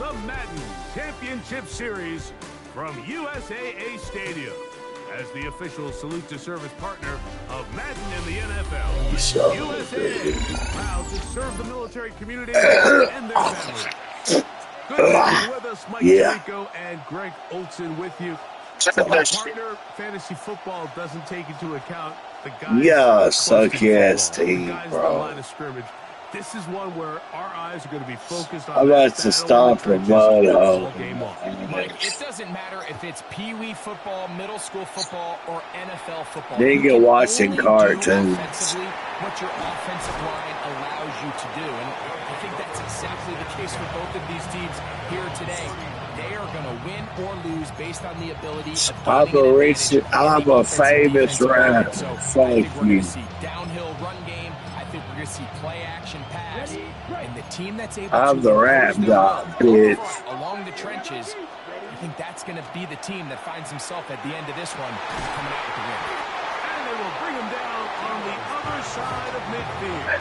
the Madden Championship Series from USAA Stadium. As the official salute to service partner of Madden in the NFL, USAA is proud to serve the military community and their families. Good to have you with us, Mike Tirico and Greg Olson with you. My partner, fantasy football doesn't take into account the guys suck-ass team, bro. On the line of scrimmage. This is one where our eyes are going to be focused on. I'm about to stop for Moto. Mike, it doesn't matter if it's Pee-wee football, middle school football, or NFL football. Nigga watching cartoons. What your offensive line allows you to do. And I think that's exactly the case for both of these teams here today. They are going to win or lose based on the ability of I'm a famous rapper. Thank you. Downhill run game. I think we're going to see play action pass. And the team that's able I'm to the rap god, bitch. Along the trenches, I think that's going to be the team that finds himself at the end of this one coming out with the win. And they will bring him down on the other side of midfield.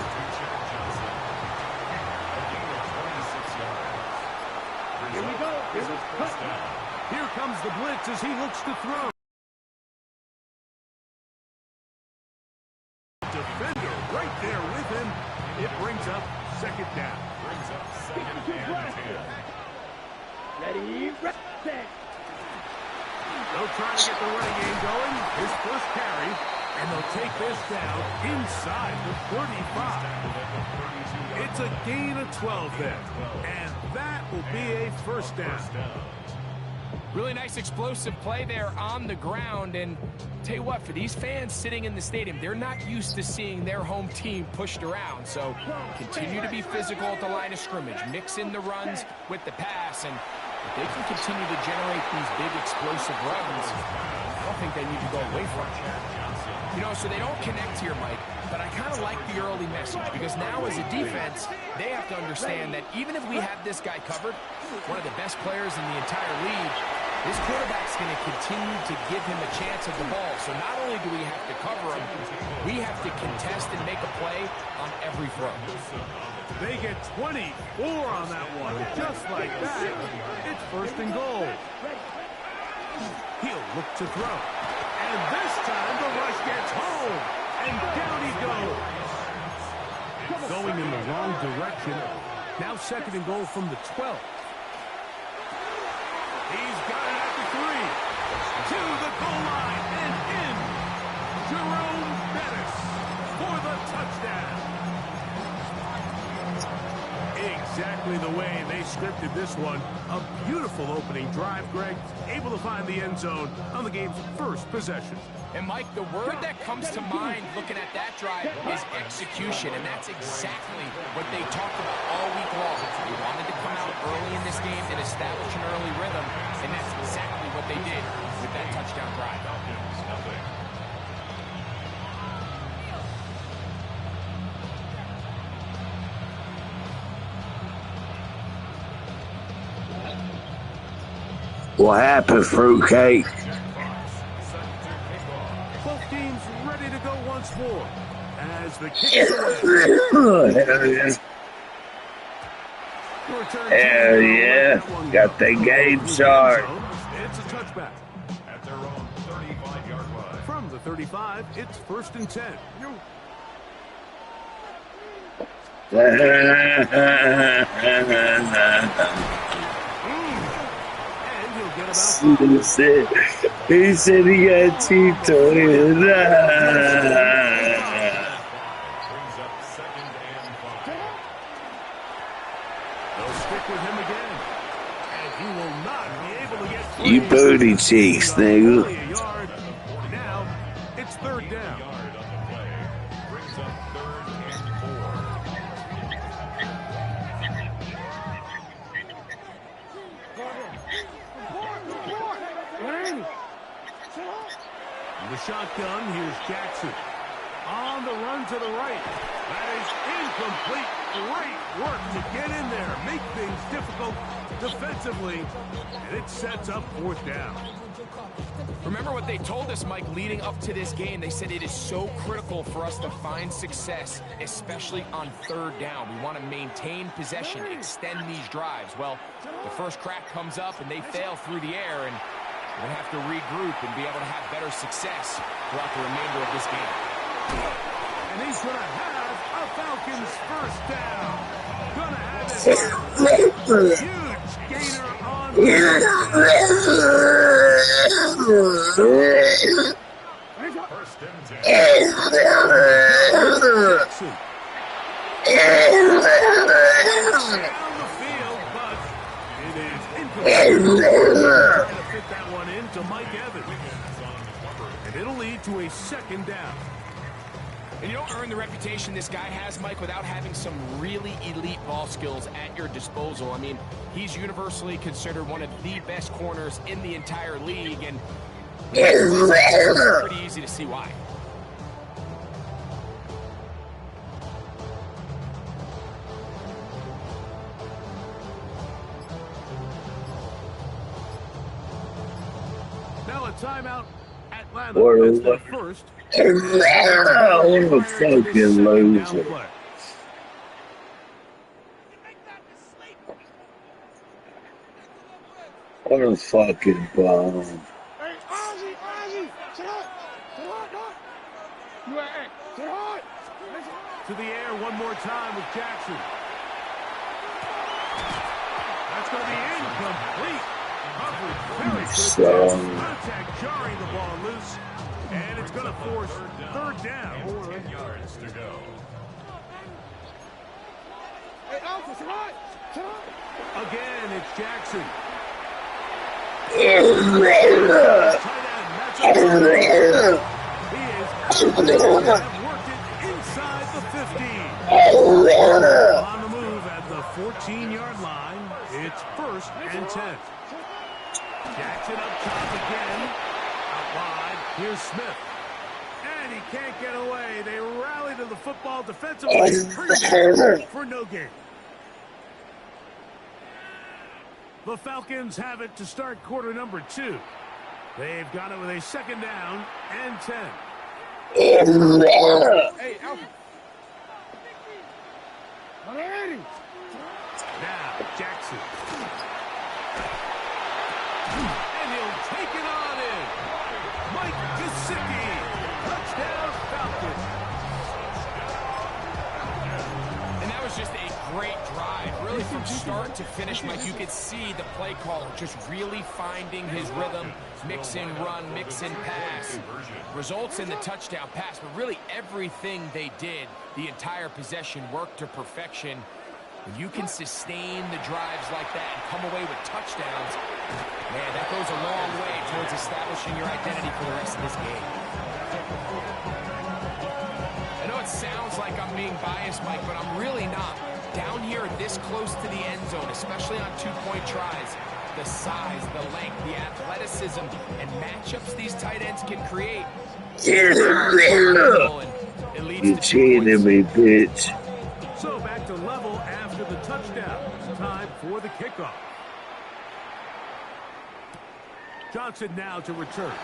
Here we go. Here comes the blitz as he looks to throw. Defender right there with him. It brings up second down. Ready, set. They'll try to get the running game going. His first carry. And they'll take this down inside the 35. It's a gain of 12 there. And that will be a first down. Really nice explosive play there on the ground. And tell you what, for these fans sitting in the stadium, they're not used to seeing their home team pushed around. So continue to be physical at the line of scrimmage. Mix in the runs with the pass. And if they can continue to generate these big explosive runs, I don't think they need to go away from it. You know, so they don't connect here, Mike, but I kind of like the early message because now as a defense, they have to understand that even if we have this guy covered, one of the best players in the entire league, this quarterback's going to continue to give him a chance at the ball. So not only do we have to cover him, we have to contest and make a play on every throw. They get 24 on that one. Just like that, it's first and goal. He'll look to throw. And this time the rush gets home. And down he goes. Going in the wrong direction. Now second and goal from the 12. He's got it at the 3. To the goal line and in. Jerome Bettis for the touchdown. Exactly the way they scripted this one. A beautiful opening drive, Greg. Able to find the end zone on the game's first possession. And, Mike, the word that comes to mind looking at that drive is execution, and that's exactly what they talked about all week long. They wanted to come out early in this game and establish an early rhythm, and that's exactly what they did with that touchdown drive. What happened, fruitcake? Both teams ready to go once more as the kick Hell yeah. Got the game shot. It's a touchback. At their own 35-yard line. From the 35, it's first and 10. He said he got Tito. Brings up second and 5. They'll stick with him again. And he will not be able to get free. You booty cheeks, nigga. Now it's third down. Brings up third and 4. The shotgun, here's Jackson. On the run to the right. That is incomplete. Great work to get in there. Make things difficult defensively. And it sets up fourth down. Remember what they told us, Mike, leading up to this game. They said it is so critical for us to find success, especially on third down. We want to maintain possession, extend these drives. Well, the first crack comes up, and they fail through the air, and we're going to have to regroup and be able to have better success throughout the remainder of this game. And he's going to have a Falcons first down. Going to have it. Huge gainer on the first and 10. Down the field, but it is incomplete. Trying to fit that one into Mike Evans. And it'll lead to a second down. And you don't earn the reputation this guy has, Mike, without having some really elite ball skills at your disposal. I mean, he's universally considered one of the best corners in the entire league, and it's pretty easy to see why. Now a timeout. Atlanta, that's their first. What a fucking loser. What a fucking bomb. Hey, Ozzy, sit hard. To the air one more time with Jackson. That's going to be incomplete. Very good contact, jarring the ball loose, and it's going to force third down. 10 yards to go. Hey, Alpha, sit hard. Again, it's Jackson. Worked it inside the 15. On the move at the 14-yard line. It's first and 10. Jackson up top again. Out wide. Here's Smith. And he can't get away. They rally to the football defensively for no gain. The Falcons have it to start quarter number 2. They've got it with a second down and 10. Hey, Alpha. Now, Jackson. And he'll take it on in. Mike Gesicki. Touchdown, Falcons. And that was just a great drive. Really, from start to finish, Mike, you could see the play caller just really finding his rhythm. Mix and run, mix and pass. Results in the touchdown pass, but really everything they did, the entire possession, worked to perfection. When you can sustain the drives like that and come away with touchdowns, man, that goes a long way towards establishing your identity for the rest of this game. I know it sounds like I'm being biased, Mike, but I'm really not. Down here this close to the end zone, especially on two-point tries, the size, the length, the athleticism, and matchups these tight ends can create. You cheated me, bitch. So back to level after the touchdown. It's time for the kickoff. Johnson now to return.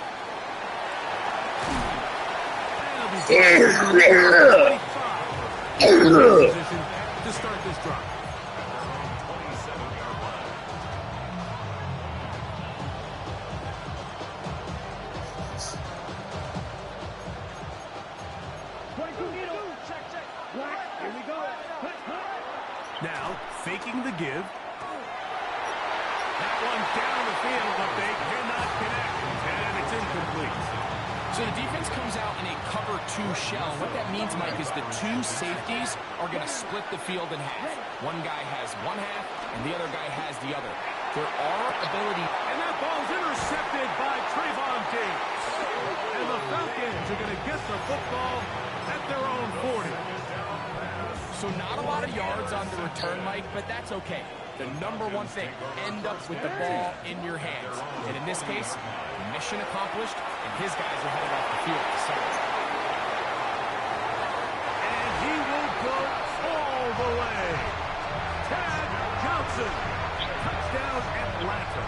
Position to start this drive. Now, faking the give. That one down the field, but they cannot connect, and it's incomplete. So the defense comes out in a cover 2 shell. What that means, Mike, is the 2 safeties are going to split the field in half. One guy has one half, and the other guy has the other. There are ability. And that ball's intercepted by Trayvon Diggs. And the Falcons are going to get the football at their own 40. So not a lot of yards on the return, Mike, but that's okay. The number one thing, end up with the ball in your hands. And in this case, mission accomplished, and his guys are headed off the field to start. And he will go all the way. Tad Johnson, touchdown Atlanta.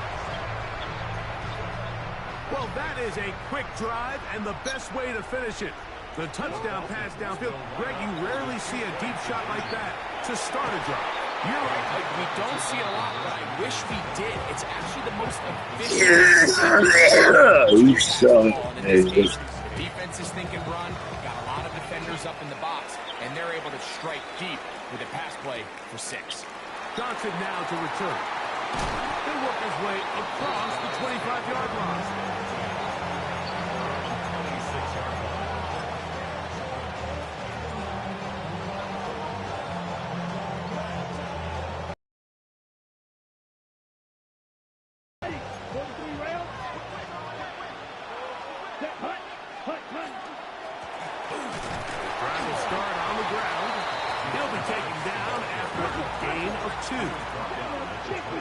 Well, that is a quick drive and the best way to finish it. The touchdown pass downfield. Greg, you rarely see a deep shot like that to start a drive. You're right, Mike. We don't see it a lot, but I wish we did. It's actually the most efficient. You son. The defense is thinking run. Got a lot of defenders up in the box, and they're able to strike deep with a pass play for 6. Johnson now to return. They work his way across the 25-yard line.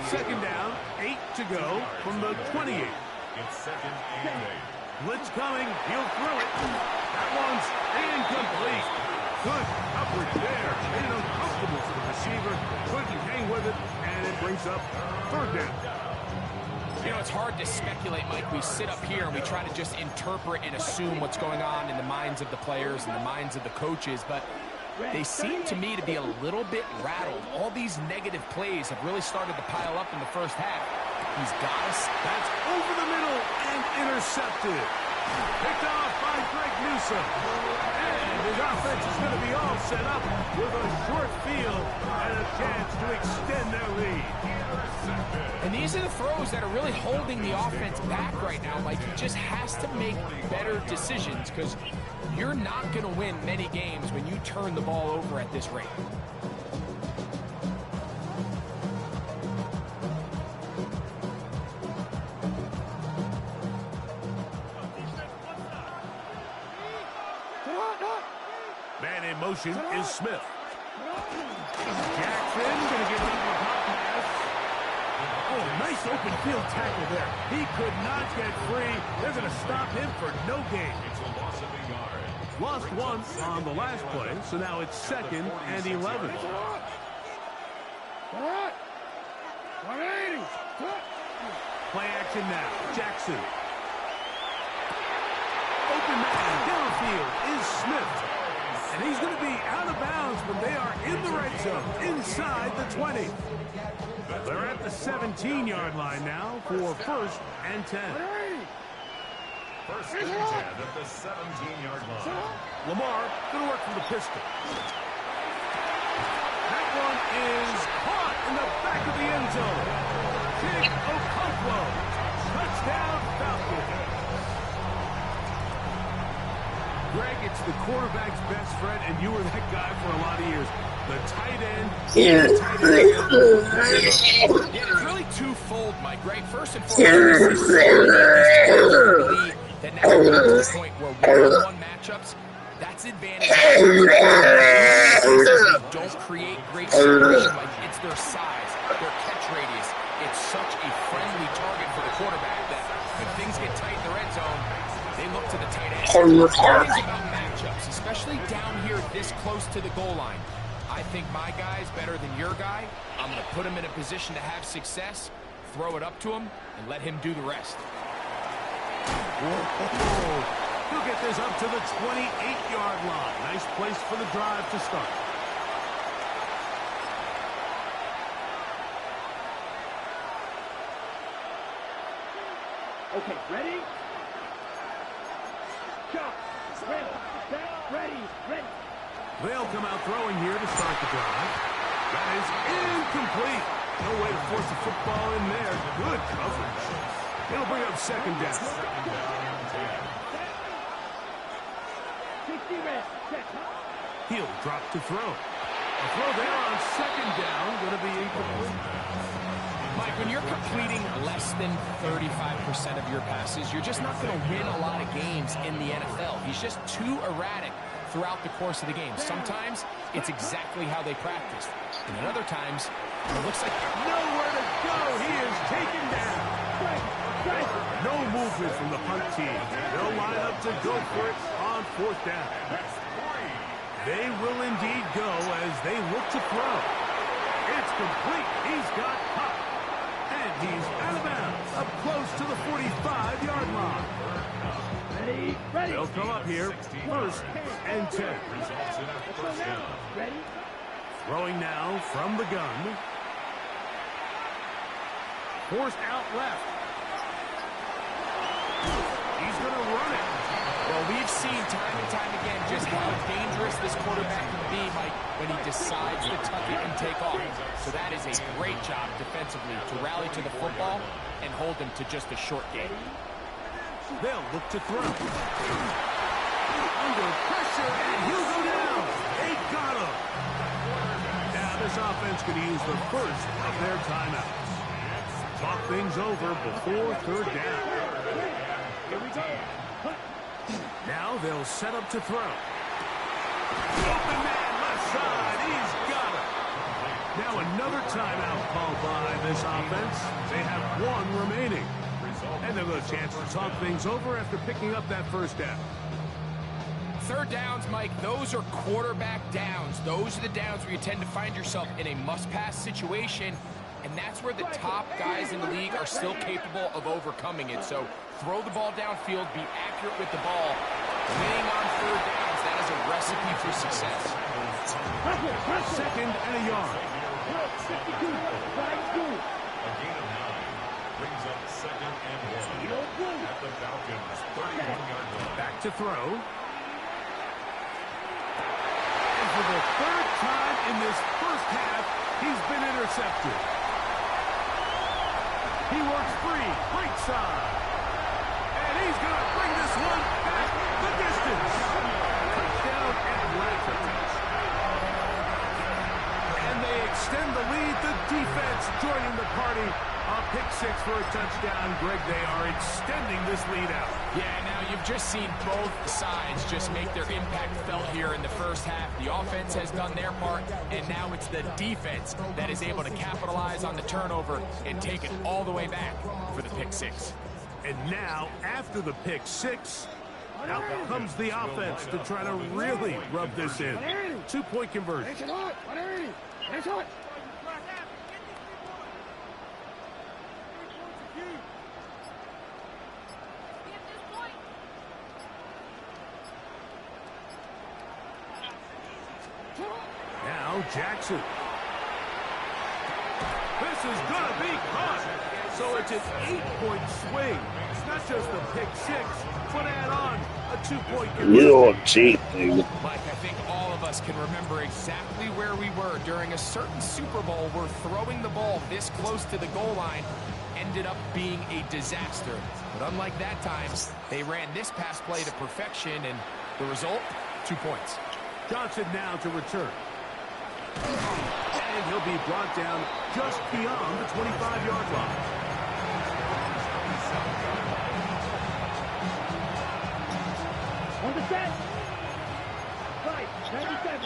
Second down, 8 to go from the 28. It's second and 8. Blitz coming, he'll throw it. That one's incomplete. Good coverage there. Made it uncomfortable for the receiver. Couldn't hang with it, and it brings up third down. You know, it's hard to speculate, Mike. We sit up here and we try to just interpret and assume what's going on in the minds of the players and the minds of the coaches, but they seem to me to be a little bit rattled. All these negative plays have really started to pile up in the first half. He's got us. That's over the middle and intercepted. Picked off by Greg Newsom. And his offense is going to be all set up with a short field and a chance to extend their lead. And these are the throws that are really holding the offense back right now. Like, he just has to make better decisions because you're not going to win many games when you turn the ball over at this rate. Man in motion is Smith. Jackson going to get it over the pass. Oh, nice open field tackle there. He could not get free. They're going to stop him for no gain. It's a loss of a yard. Lost one on the last play, so now it's 2nd and 11. Play action now. Jackson. Open man downfield is Smith. And he's going to be out of bounds when they are in the red zone, inside the 20. They're at the 17-yard line now for 1st and 10. First and 10 at the 17-yard line. Lamar going to work from the pistol. That one is caught in the back of the end zone. Big Okonkwo. Touchdown Falcons. Greg, it's the quarterback's best friend, and you were that guy for a lot of years. The tight end. Yeah, it's really twofold, Mike, right? First and foremost, that now we're to the point where one-on-one matchups, that's advantage. Don't create great separation, Mike. It's their size, their catch radius. It's such a friendly target for the quarterback that when things get tight in the red zone, they look to the tight end. It's about matchups, especially down here this close to the goal line. I think my guy's better than your guy. I'm going to put him in a position to have success, throw it up to him, and let him do the rest. Whoa. He'll get this up to the 28-yard line. Nice place for the drive to start. Okay, ready? Go. Ready. They'll come out throwing here to start the drive. That is incomplete. No way to force the football in there. Good coverage. It'll bring up 2nd down. He'll drop to throw. A throw there on 2nd down. Going to be incomplete. Mike, when you're completing less than 35% of your passes, you're just not going to win a lot of games in the NFL. He's just too erratic throughout the course of the game. Sometimes it's exactly how they practice. And at other times, it looks like nowhere to go. He is taken down. No movement from the punt team. They'll line up to go for it on 4th down. They will indeed go as they look to throw. It's complete. He's got caught. And he's out of bounds. up close to the 45-yard line. Ready, ready. They'll come up here, 1st and 10. Results in a first down. Ready. Throwing now from the gun. Forced out left. He's going to run it. Well, we've seen time and time again just how dangerous this quarterback can be, Mike, when he decides to tuck it and take off. So that is a great job defensively to rally to the football and hold him to just a short game. They'll look to throw. Under pressure, and he'll go down. They got him. Now this offense could use the first of their timeouts. Talk things over before 3rd down. Here we go. Now they'll set up to throw. Open man left side. He's got it. Now another timeout called by this offense. They have 1 remaining. And they'll get a chance to talk things over after picking up that 1st down. 3rd downs, Mike, those are quarterback downs. Those are the downs where you tend to find yourself in a must-pass situation, and that's where the top guys in the league are still capable of overcoming it. So throw the ball downfield, be accurate with the ball. Winning on 3rd downs, that is a recipe for success. 2nd and a yard. 52, right through. A gain of 9 brings up 2nd and 1 at the Falcons' 31-yard line. Back to throw. And for the 3rd time in this 1st half, he's been intercepted. He works free, right side. And he's going to bring this one back the distance. Touchdown Atlanta. And they extend the lead. The defense joining the party. A pick 6 for a touchdown. Greg, they are extending this lead out. Yeah, now you've just seen both sides just make their impact felt here in the 1st half. The offense has done their part, and now it's the defense that is able to capitalize on the turnover and take it all the way back for the pick 6. And now, after the pick 6, out comes the offense to try to really rub this in. 2-point conversion. It's hot. It's hot. Now Jackson. This is going to be caught. So it's an 8-point swing. It's not just a pick 6, but add on a 2-point conversion. You don't cheat, dude. Mike, I think all of us can remember exactly where we were during a certain Super Bowl where throwing the ball this close to the goal line ended up being a disaster. But unlike that time, they ran this pass play to perfection, and the result, 2 points. Johnson now to return. And he'll be brought down just beyond the 25-yard line. On the set. Right, 97.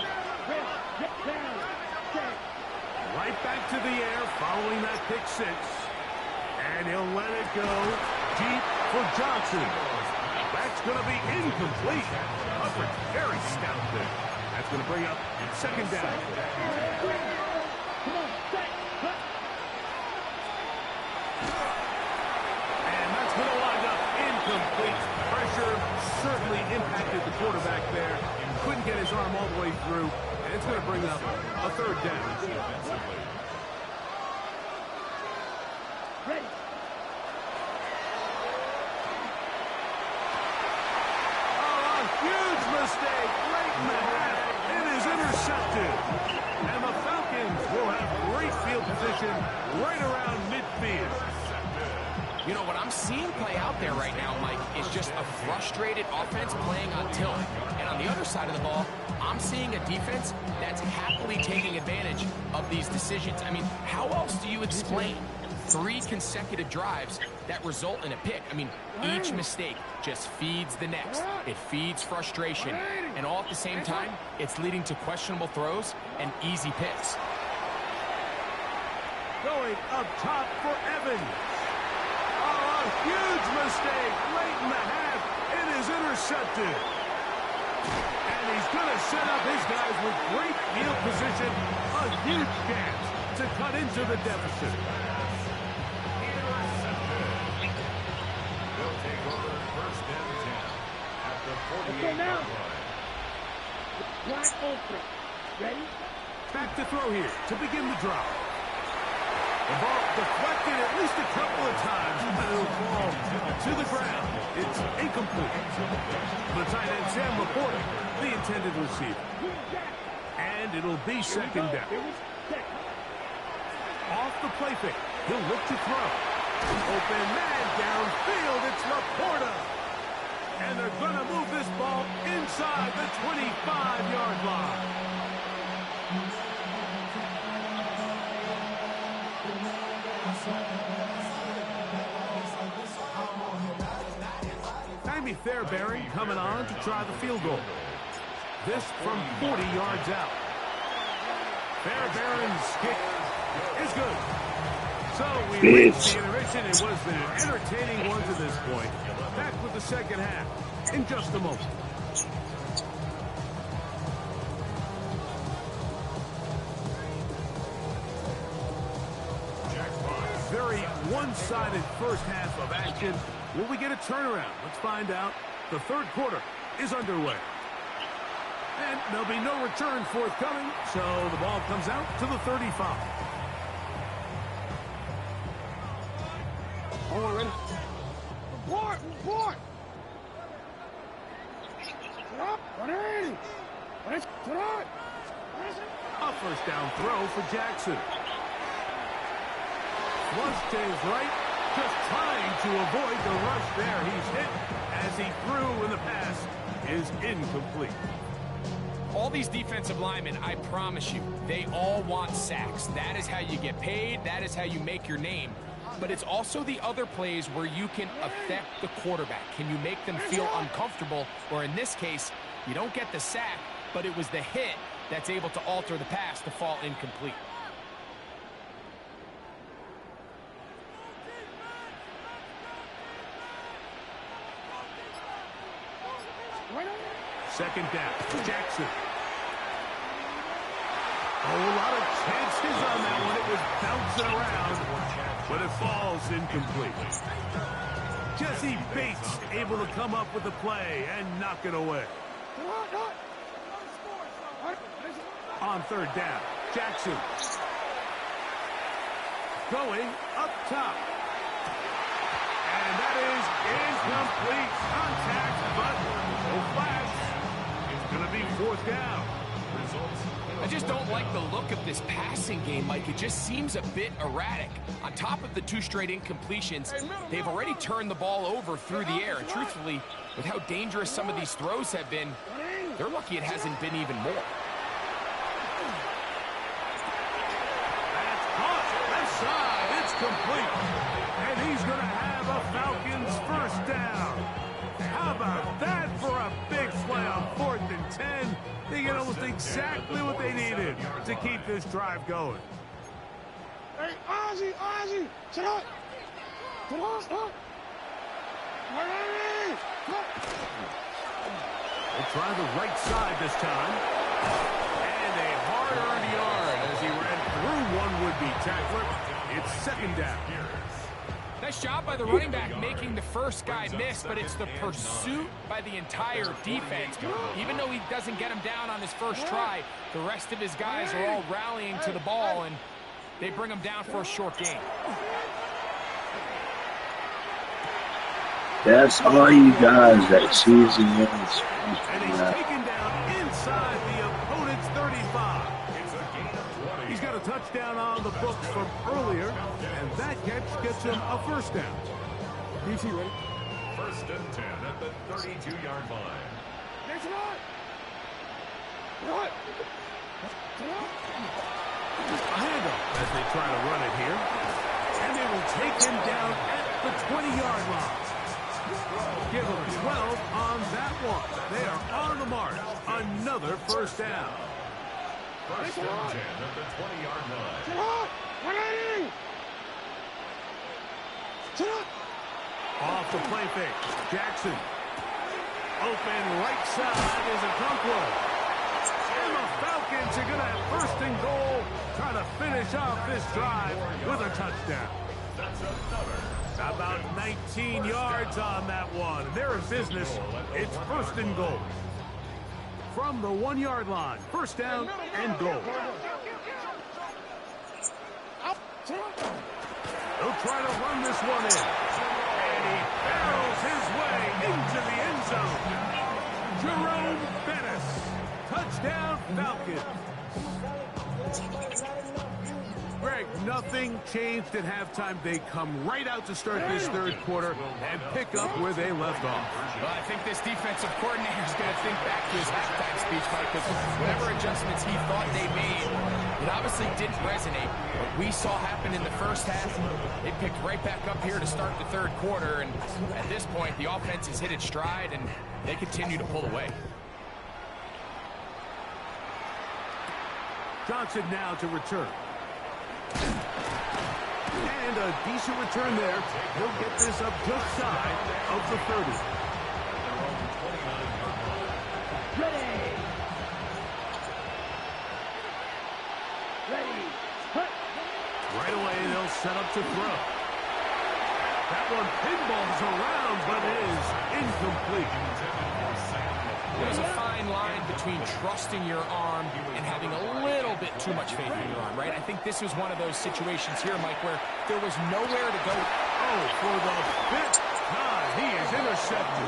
Get down. Set. Right back to the air following that pick 6. And he'll let it go deep for Johnson. That's going to be incomplete. Coverage very stout there. That's going to bring up 2nd down. Come on, set. And that's going to wind up incomplete. Pressure certainly impacted the quarterback there. Couldn't get his arm all the way through. And it's going to bring up a 3rd down. Ready. Huge mistake late in the half. It is intercepted. And the Falcons will have great field position right around midfield. You know, what I'm seeing play out there right now, Mike, is just a frustrated offense playing on tilt. And on the other side of the ball, I'm seeing a defense that's happily taking advantage of these decisions. I mean, how else do you explain 3 consecutive drives that result in a pick? I mean, each mistake just feeds the next. It feeds frustration. And all at the same time, it's leading to questionable throws and easy picks. Going up top for Evans. Oh, a huge mistake late in the half. It is intercepted. And he's going to set up his guys with great field position. A huge chance to cut into the deficit. now. Black open. Ready? Back to throw here to begin the drive. The ball deflected at least a couple of times, but it'll fall to the ground. It's incomplete. The tight end, Sam Laporta, the intended receiver. And it'll be second down. Off the play fake, he'll look to throw. Open man downfield, it's Laporta. And they're going to move this ball inside the 25-yard line. Sammy Fairbairn coming on to try the field goal. This from 40 yards out. Fairbairn's kick is good. So we reached the intermission. It was an entertaining one to this point. Back with the second half in just a moment. Very one-sided first half of action. Will we get a turnaround? Let's find out. The third quarter is underway. And there'll be no return forthcoming, so the ball comes out to the 35. Hold on, ready? Report! A first down throw for Jackson. Flushed to his right, just trying to avoid the rush there. He's hit as he threw, and the pass is incomplete. All these defensive linemen, I promise you, they all want sacks. That is how you get paid. That is how you make your name. But it's also the other plays where you can affect the quarterback. Can you make them feel uncomfortable? Or in this case, you don't get the sack, but it was the hit that's able to alter the pass to fall incomplete. Second down, Jackson. Oh, a lot of chances on that one. It was bouncing around, but it falls incomplete. Jesse Bates able to come up with the play and knock it away. On third down, Jackson. Going up top. And that is incomplete. Contact, but no flash. It's going to be fourth down. I just don't like the look of this passing game, Mike. It just seems a bit erratic. On top of the two straight incompletions, they've already turned the ball over through the air. And truthfully, with how dangerous some of these throws have been, they're lucky it hasn't been even more. That's caught. Left side. It's complete. And he's going to have a Falcons first down. How about that for a big play on 4th and 10? They get almost exactly what they needed to keep this drive going. Hey, Ozzy, sit up. We'll try the right side this time. And a hard-earned yard as he ran through one would-be tackler. It's second down. Nice job by the running back making the first guy miss, but it's the pursuit by the entire defense. Even though he doesn't get him down on his first try, the rest of his guys are all rallying to the ball, and they bring him down for a short gain. That's all you guys that season is. And he's taken down inside the opponent's 35. He's got a touchdown on the books from earlier, and that catch gets him a first down. DC ready? First and 10 at the 32-yard line. Next one. What? A handoff as they try to run it here. And they will take him down at the 20-yard line. Give him 12 on that one. They are on the march. Another first down. First and 10 at the 20-yard line. Sit up. 180. Sit up. Off the play fake. Jackson. Open right side is a Okonkwo. And the Falcons are going to have first and goal. Trying to finish off this drive with a touchdown. That's another About 19 yards on that one. They're in business. It's first and goal. From the 1-yard line, first down and goal. He'll try to run this one in. And he barrels his way into the end zone. Jerome Bettis. Touchdown, Falcons. Greg, nothing changed at halftime. They come right out to start this third quarter and pick up where they left off. Well, I think this defensive coordinator is going to think back to his halftime speech, Mike, because whatever adjustments he thought they made, it obviously didn't resonate. What we saw happen in the first half, they picked right back up here to start the third quarter, and at this point, the offense has hit its stride, and they continue to pull away. Johnson now to return. And a decent return there. He'll get this up just shy of the 30. Right away, they'll set up to throw. That one pinballs around, but is incomplete. There's a fine line between trusting your arm and having a little bit too much faith in your arm, right? I think this was one of those situations here, Mike, where there was nowhere to go. Oh, for the fifth time, he is intercepted.